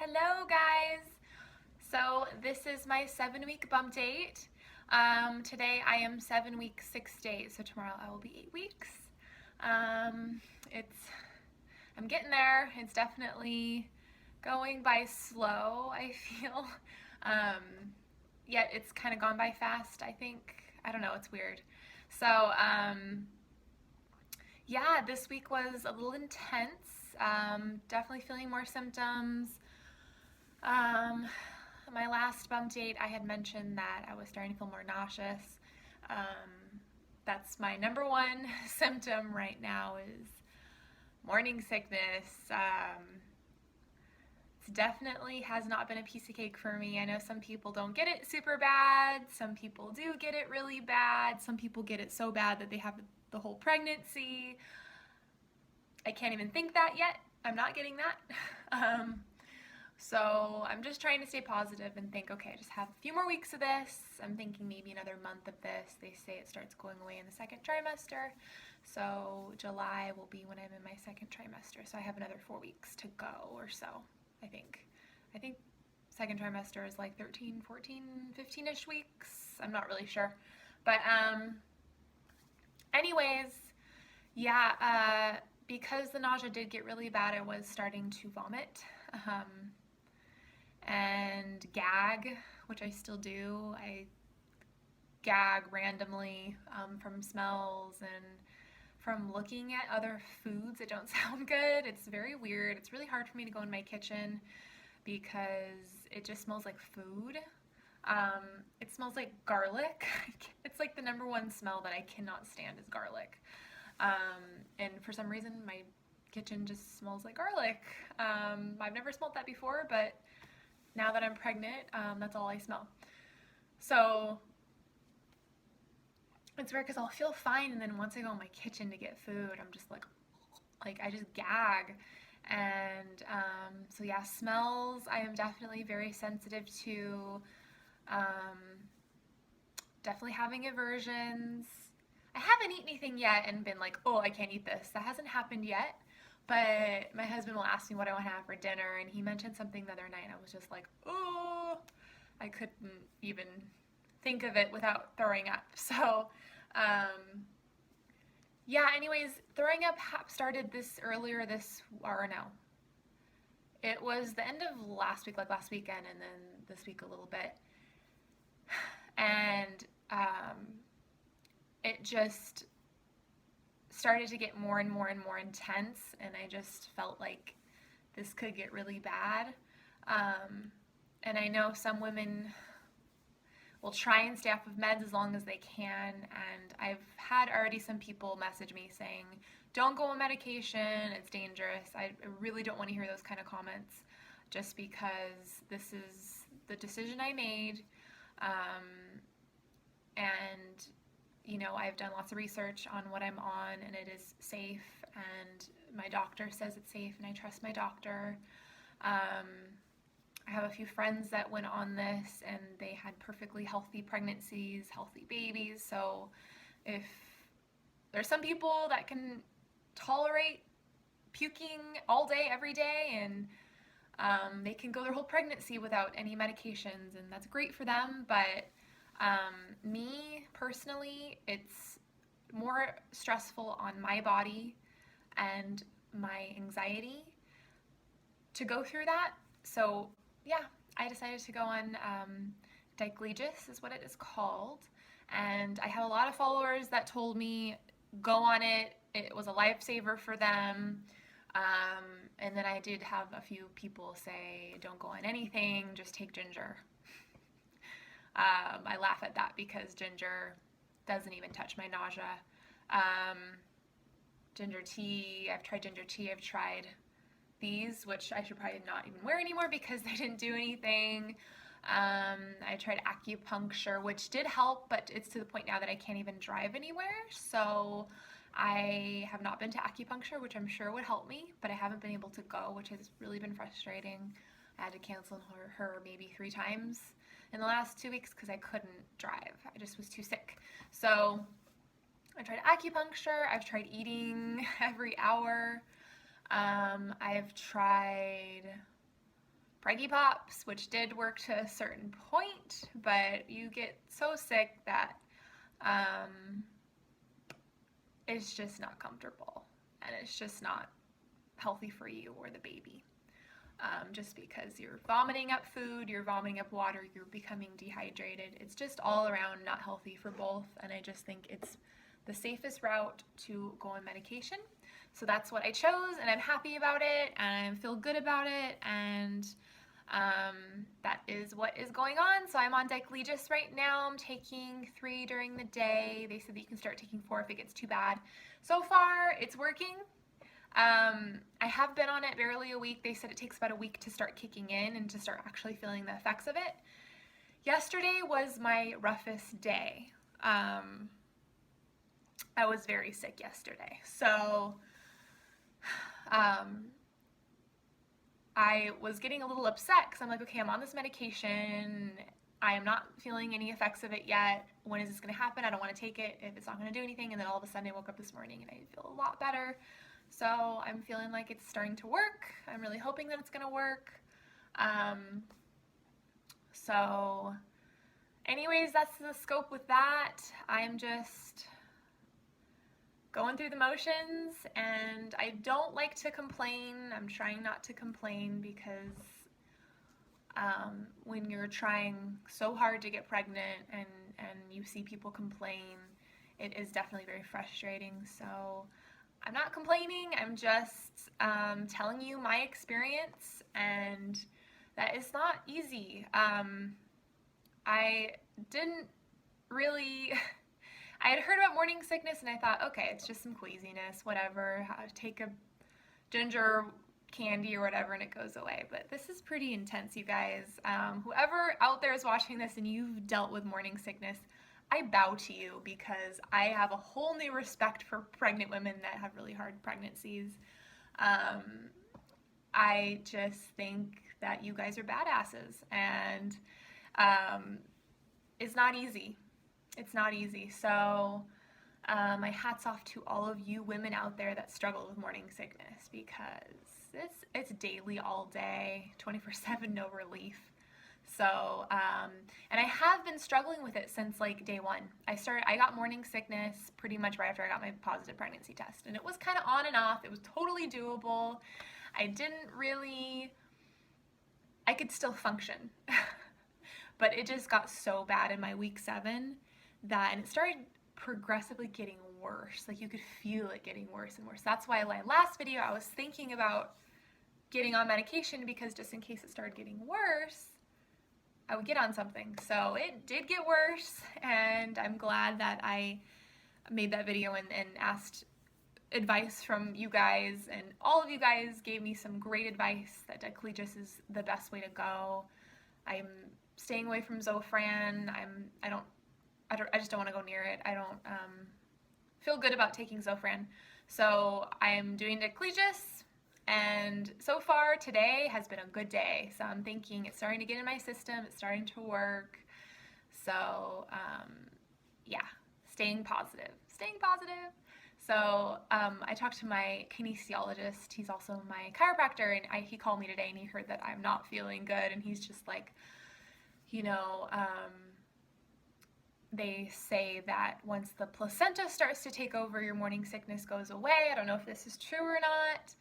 Hello guys! So this is my 7-week bump date. Today I am 7 weeks, 6 days, so tomorrow I will be 8 weeks. Um, it's, I'm getting there. It's definitely going by slow, I feel. Yet it's kind of gone by fast, I think. I don't know, it's weird. So, yeah, this week was a little intense. Definitely feeling more symptoms. Um, my last bump date, I had mentioned that I was starting to feel more nauseous. That's my number one symptom right now is morning sickness. It definitely has not been a piece of cake for me. I know some people don't get it super bad. Some people do get it really bad. Some people get it so bad that they have the whole pregnancy. I can't even think that yet. I'm not getting that. So I'm just trying to stay positive and think, okay, I just have a few more weeks of this. I'm thinking maybe another month of this. They say it starts going away in the second trimester. So July will be when I'm in my second trimester. So I have another 4 weeks to go or so, I think. I think second trimester is like 13, 14, 15-ish weeks. I'm not really sure. But anyways, yeah, because the nausea did get really bad, I was starting to vomit. And gag, which I still do. I gag randomly from smells and from looking at other foods that don't sound good. It's very weird. It's really hard for me to go in my kitchen because it just smells like food. It smells like garlic. It's like the number one smell that I cannot stand is garlic. And for some reason, my kitchen just smells like garlic. I've never smelled that before, but now that I'm pregnant, that's all I smell. So it's weird because I'll feel fine, and then once I go in my kitchen to get food, I'm just like I just gag. And so yeah, smells I am definitely very sensitive to. Definitely having aversions. I haven't eaten anything yet and been like, oh, I can't eat this. That hasn't happened yet. But my husband will ask me what I want to have for dinner, and he mentioned something the other night, and I was just like, oh, I couldn't even think of it without throwing up. So, yeah, anyways, throwing up started or no, it was the end of last week, like last weekend, and then this week a little bit. And it just started to get more and more and more intense, and I just felt like this could get really bad. And I know some women will try and stay off of meds as long as they can, and I've had already some people message me saying, don't go on medication, it's dangerous. I really don't want to hear those kind of comments just because this is the decision I made. And you know, I've done lots of research on what I'm on, and it is safe, and my doctor says it's safe, and I trust my doctor. I have a few friends that went on this, and they had perfectly healthy pregnancies, healthy babies. So if there's some people that can tolerate puking all day, every day, and they can go their whole pregnancy without any medications, and that's great for them. But me personally, it's more stressful on my body and my anxiety to go through that. So yeah, I decided to go on Diclegis is what it is called, and I have a lot of followers that told me go on it. It was a lifesaver for them. And then I did have a few people say don't go on anything, just take ginger. I laugh at that because ginger doesn't even touch my nausea. Ginger tea, I've tried ginger tea, I've tried these, which I should probably not even wear anymore because they didn't do anything. I tried acupuncture, which did help, but it's to the point now that I can't even drive anywhere. So I have not been to acupuncture, which I'm sure would help me, but I haven't been able to go, which has really been frustrating. I had to cancel her maybe 3 times in the last 2 weeks because I couldn't drive. I just was too sick. So I tried acupuncture. I've tried eating every hour. I've tried Preggy Pops, which did work to a certain point, but you get so sick that it's just not comfortable, and it's just not healthy for you or the baby. Just because you're vomiting up food, you're vomiting up water, you're becoming dehydrated. It's just all around not healthy for both, and I just think it's the safest route to go on medication. So that's what I chose, and I'm happy about it, and I feel good about it, and that is what is going on. So I'm on Diclegis right now. I'm taking 3 during the day. They said that you can start taking 4 if it gets too bad. So far, it's working. I have been on it barely a week. They said it takes about a week to start kicking in and to start actually feeling the effects of it. Yesterday was my roughest day. I was very sick yesterday. So I was getting a little upset because I'm like, okay, I'm on this medication. I am not feeling any effects of it yet. When is this going to happen? I don't want to take it if it's not going to do anything. And then all of a sudden I woke up this morning and I feel a lot better. So I'm feeling like it's starting to work. I'm really hoping that it's going to work. So anyways, that's the scope with that. I'm just going through the motions, and I don't like to complain. I'm trying not to complain because when you're trying so hard to get pregnant and you see people complain, it is definitely very frustrating. So I'm not complaining. I'm just telling you my experience, and that is not easy. I didn't really... I had heard about morning sickness, and I thought, okay, it's just some queasiness, whatever. Take a ginger candy or whatever, and it goes away. But this is pretty intense, you guys. Whoever out there is watching this and you've dealt with morning sickness, I bow to you, because I have a whole new respect for pregnant women that have really hard pregnancies. I just think that you guys are badasses, and it's not easy. It's not easy. So my hat's off to all of you women out there that struggle with morning sickness, because it's daily, all day, 24/7, no relief. So, and I have been struggling with it since like day one. I got morning sickness pretty much right after I got my positive pregnancy test, and it was kind of on and off. It was totally doable. I could still function, but it just got so bad in my week 7 and it started progressively getting worse. Like, you could feel it getting worse and worse. That's why my last video I was thinking about getting on medication, because just in case it started getting worse, I would get on something. So it did get worse, and I'm glad that I made that video and asked advice from you guys, and all of you guys gave me some great advice that Diclegis is the best way to go. I'm staying away from Zofran. I just don't want to go near it. I don't feel good about taking Zofran. So I'm doing Diclegis, and so far today has been a good day. So I'm thinking it's starting to get in my system. It's starting to work. So yeah, staying positive. So I talked to my kinesiologist. He's also my chiropractor, and he called me today, and he heard that I'm not feeling good, and he's just like, you know, they say that once the placenta starts to take over, your morning sickness goes away. I don't know if this is true or not,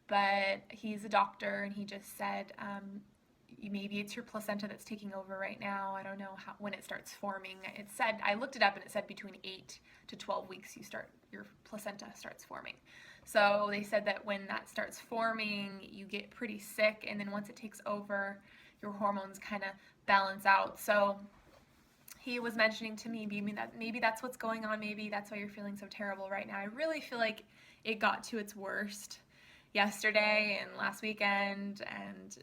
but he's a doctor, and he just said, maybe it's your placenta that's taking over right now. I don't know when it starts forming. It said, I looked it up, and it said between 8 to 12 weeks your placenta starts forming. So they said that when that starts forming, you get pretty sick, and then once it takes over, your hormones kind of balance out. So he was mentioning to me maybe that's what's going on. Maybe that's why you're feeling so terrible right now. I really feel like it got to its worst yesterday and last weekend, and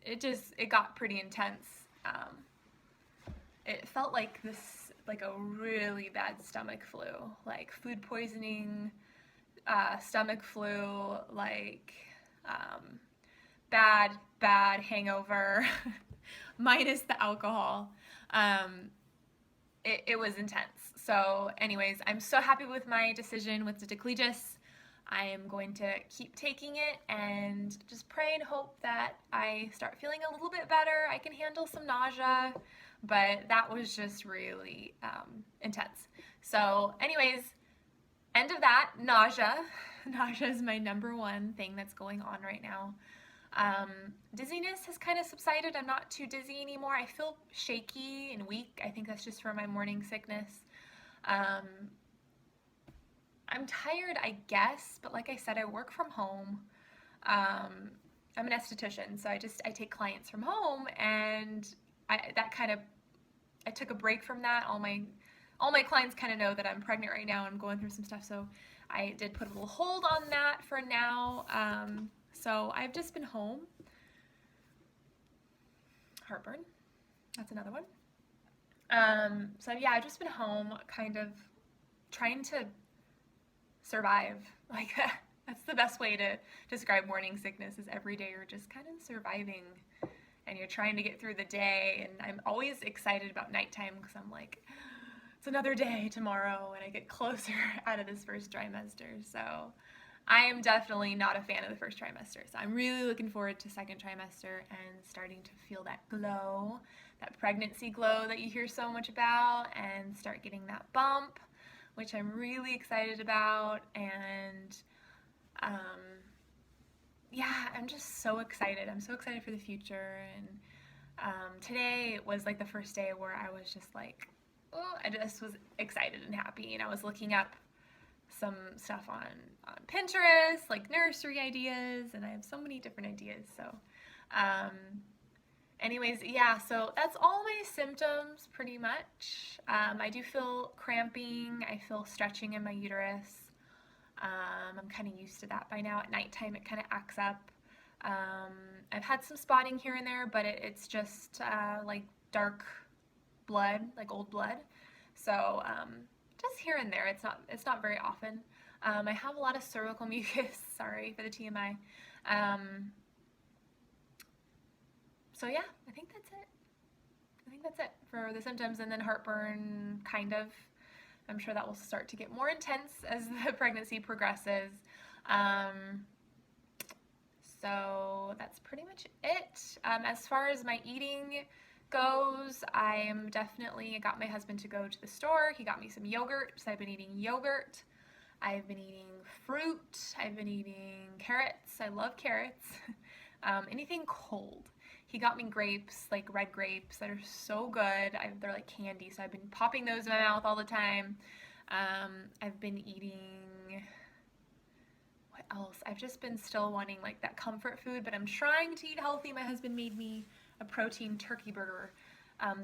it got pretty intense. It felt like a really bad stomach flu, like food poisoning, stomach flu, like bad hangover, minus the alcohol. It was intense. So anyways, I'm so happy with my decision with the Diclegis. I am going to keep taking it and just pray and hope that I start feeling a little bit better. I can handle some nausea, but that was just really intense. So anyways, end of that, nausea. Nausea is my number one thing that's going on right now. Dizziness has kind of subsided. I'm not too dizzy anymore. I feel shaky and weak. I think that's just from my morning sickness. I'm tired, I guess, but like I said, I work from home. I'm an esthetician, so I take clients from home, and I took a break from that. All my clients kind of know that I'm pregnant right now and going through some stuff, so I did put a little hold on that for now. So I've just been home. Heartburn, that's another one. So yeah, I've just been home, kind of trying to survive. Like that's the best way to describe morning sickness, is every day you're just kind of surviving and you're trying to get through the day. And I'm always excited about nighttime because I'm like, it's another day tomorrow and I get closer out of this first trimester. So I am definitely not a fan of the first trimester. So I'm really looking forward to second trimester and starting to feel that glow, that pregnancy glow that you hear so much about, and start getting that bump, which I'm really excited about. And yeah, I'm just so excited. I'm so excited for the future. And today was like the first day where I was just like, oh, I just was excited and happy. And I was looking up some stuff on Pinterest, like nursery ideas, and I have so many different ideas. So anyways, yeah, so that's all my symptoms pretty much. I do feel cramping. I feel stretching in my uterus. I'm kind of used to that by now. At nighttime, it kind of acts up. I've had some spotting here and there, but it's just like dark blood, like old blood. So just here and there. It's not very often. I have a lot of cervical mucus. Sorry for the TMI. So yeah, I think that's it for the symptoms. And then heartburn, kind of. I'm sure that will start to get more intense as the pregnancy progresses. So that's pretty much it. As far as my eating goes, I got my husband to go to the store. He got me some yogurt, so I've been eating yogurt. I've been eating fruit. I've been eating carrots. I love carrots. Anything cold. He got me grapes, like red grapes that are so good. They're like candy, so I've been popping those in my mouth all the time. I've been eating, what else? I've just been still wanting like that comfort food, but I'm trying to eat healthy. My husband made me a protein turkey burger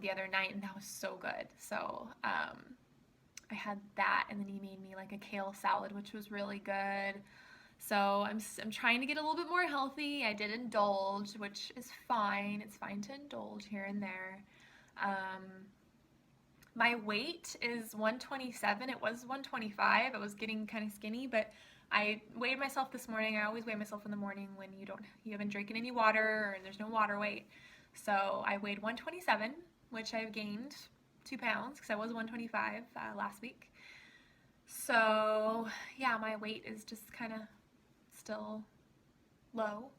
the other night, and that was so good. So I had that, and then he made me like a kale salad, which was really good. So I'm trying to get a little bit more healthy. I did indulge, which is fine. It's fine to indulge here and there. My weight is 127. It was 125. I was getting kind of skinny, but I weighed myself this morning. I always weigh myself in the morning when you haven't drinking any water and there's no water weight. So I weighed 127, which I've gained 2 pounds because I was 125 last week. So yeah, my weight is just kind of still low.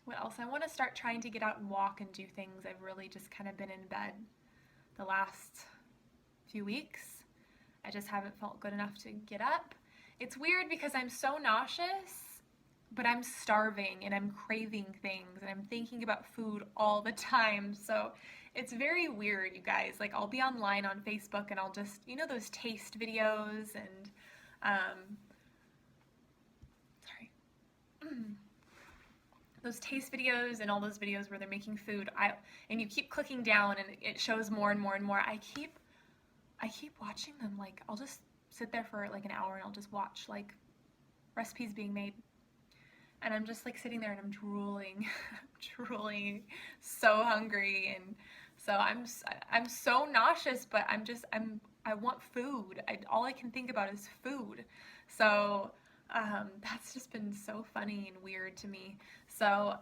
What else? I want to start trying to get out and walk and do things. I've really just kind of been in bed the last few weeks. I just haven't felt good enough to get up. It's weird because I'm so nauseous, but I'm starving and I'm craving things and I'm thinking about food all the time. So it's very weird, you guys. Like I'll be online on Facebook and I'll just, those taste videos and those taste videos and all those videos where they're making food, and you keep clicking down and it shows more and more and more. I keep watching them. Like I'll just sit there for like an hour and I'll just watch like recipes being made, and I'm just like sitting there and I'm drooling, drooling, so hungry, and so I'm so nauseous, but I want food. All I can think about is food. So that's just been so funny and weird to me. So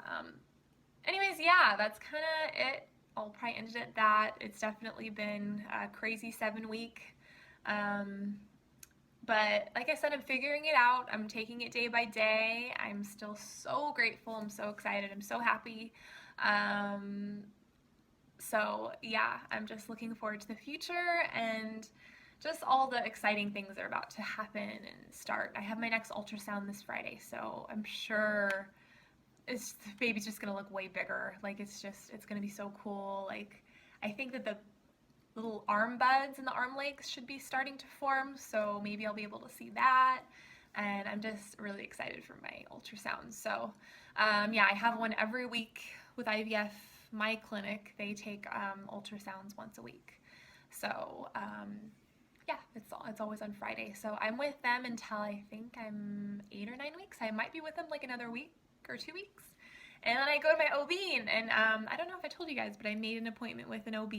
anyways, yeah, that's kind of it. I'll probably end it at that. It's definitely been a crazy 7 week. But like I said, I'm figuring it out. I'm taking it day by day. I'm still so grateful. I'm so excited. I'm so happy. Um, so yeah, I'm just looking forward to the future and just all the exciting things that are about to happen and start. I have my next ultrasound this Friday, so I'm sure the baby's just gonna look way bigger. Like it's gonna be so cool. Like I think that the little arm buds in the arm legs should be starting to form, so maybe I'll be able to see that. And I'm just really excited for my ultrasound. So, yeah, I have one every week with IVF. My clinic, they take ultrasounds once a week. So, yeah, it's always on Friday. So I'm with them until I think I'm 8 or 9 weeks. I might be with them like another week or 2 weeks. And then I go to my OB, and I don't know if I told you guys, but I made an appointment with an OB.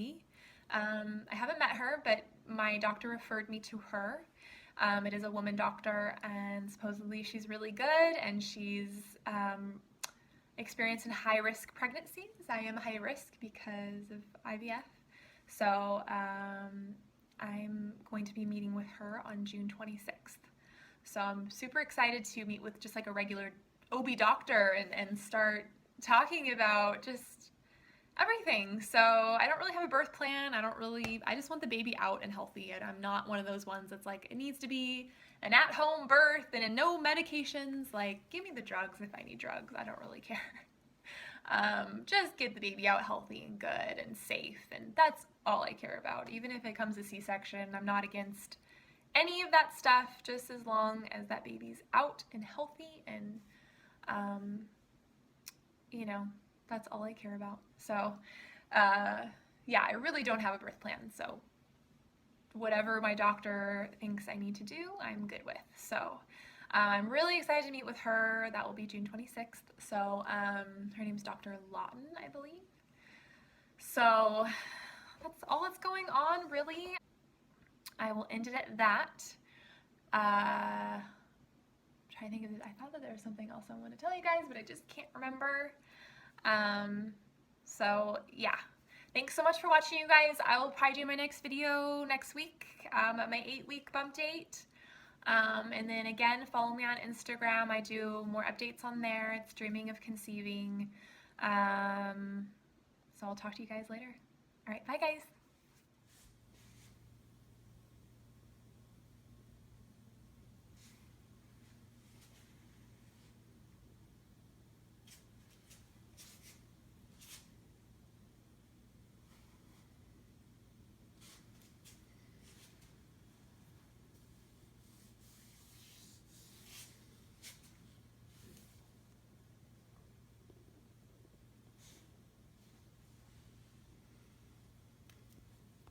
I haven't met her, but my doctor referred me to her. It is a woman doctor, and supposedly she's really good, and she's experienced in high-risk pregnancies. I am high risk because of IVF. So I'm going to be meeting with her on June 26th. So I'm super excited to meet with just like a regular OB doctor and start talking about just everything. So I don't really have a birth plan. I just want the baby out and healthy. And I'm not one of those ones that's like, it needs to be an at-home birth and no medications. Like, give me the drugs if I need drugs. I don't really care. Just get the baby out healthy and good and safe. And that's all I care about. Even if it comes to C-section, I'm not against any of that stuff, just as long as that baby's out and healthy and, you know, that's all I care about. So, yeah, I really don't have a birth plan. So, whatever my doctor thinks I need to do, I'm good with. So, I'm really excited to meet with her. That will be June 26th. So, her name's Dr. Lawton, I believe. So, that's all that's going on, really. I will end it at that. Trying to think of it. I thought that there was something else I wanted to tell you guys, but I just can't remember. So yeah, thanks so much for watching, you guys. I will probably do my next video next week at my 8-week bump date. And then again, follow me on Instagram. I do more updates on there. It's Dreaming of Conceiving. So I'll talk to you guys later. All right, bye guys.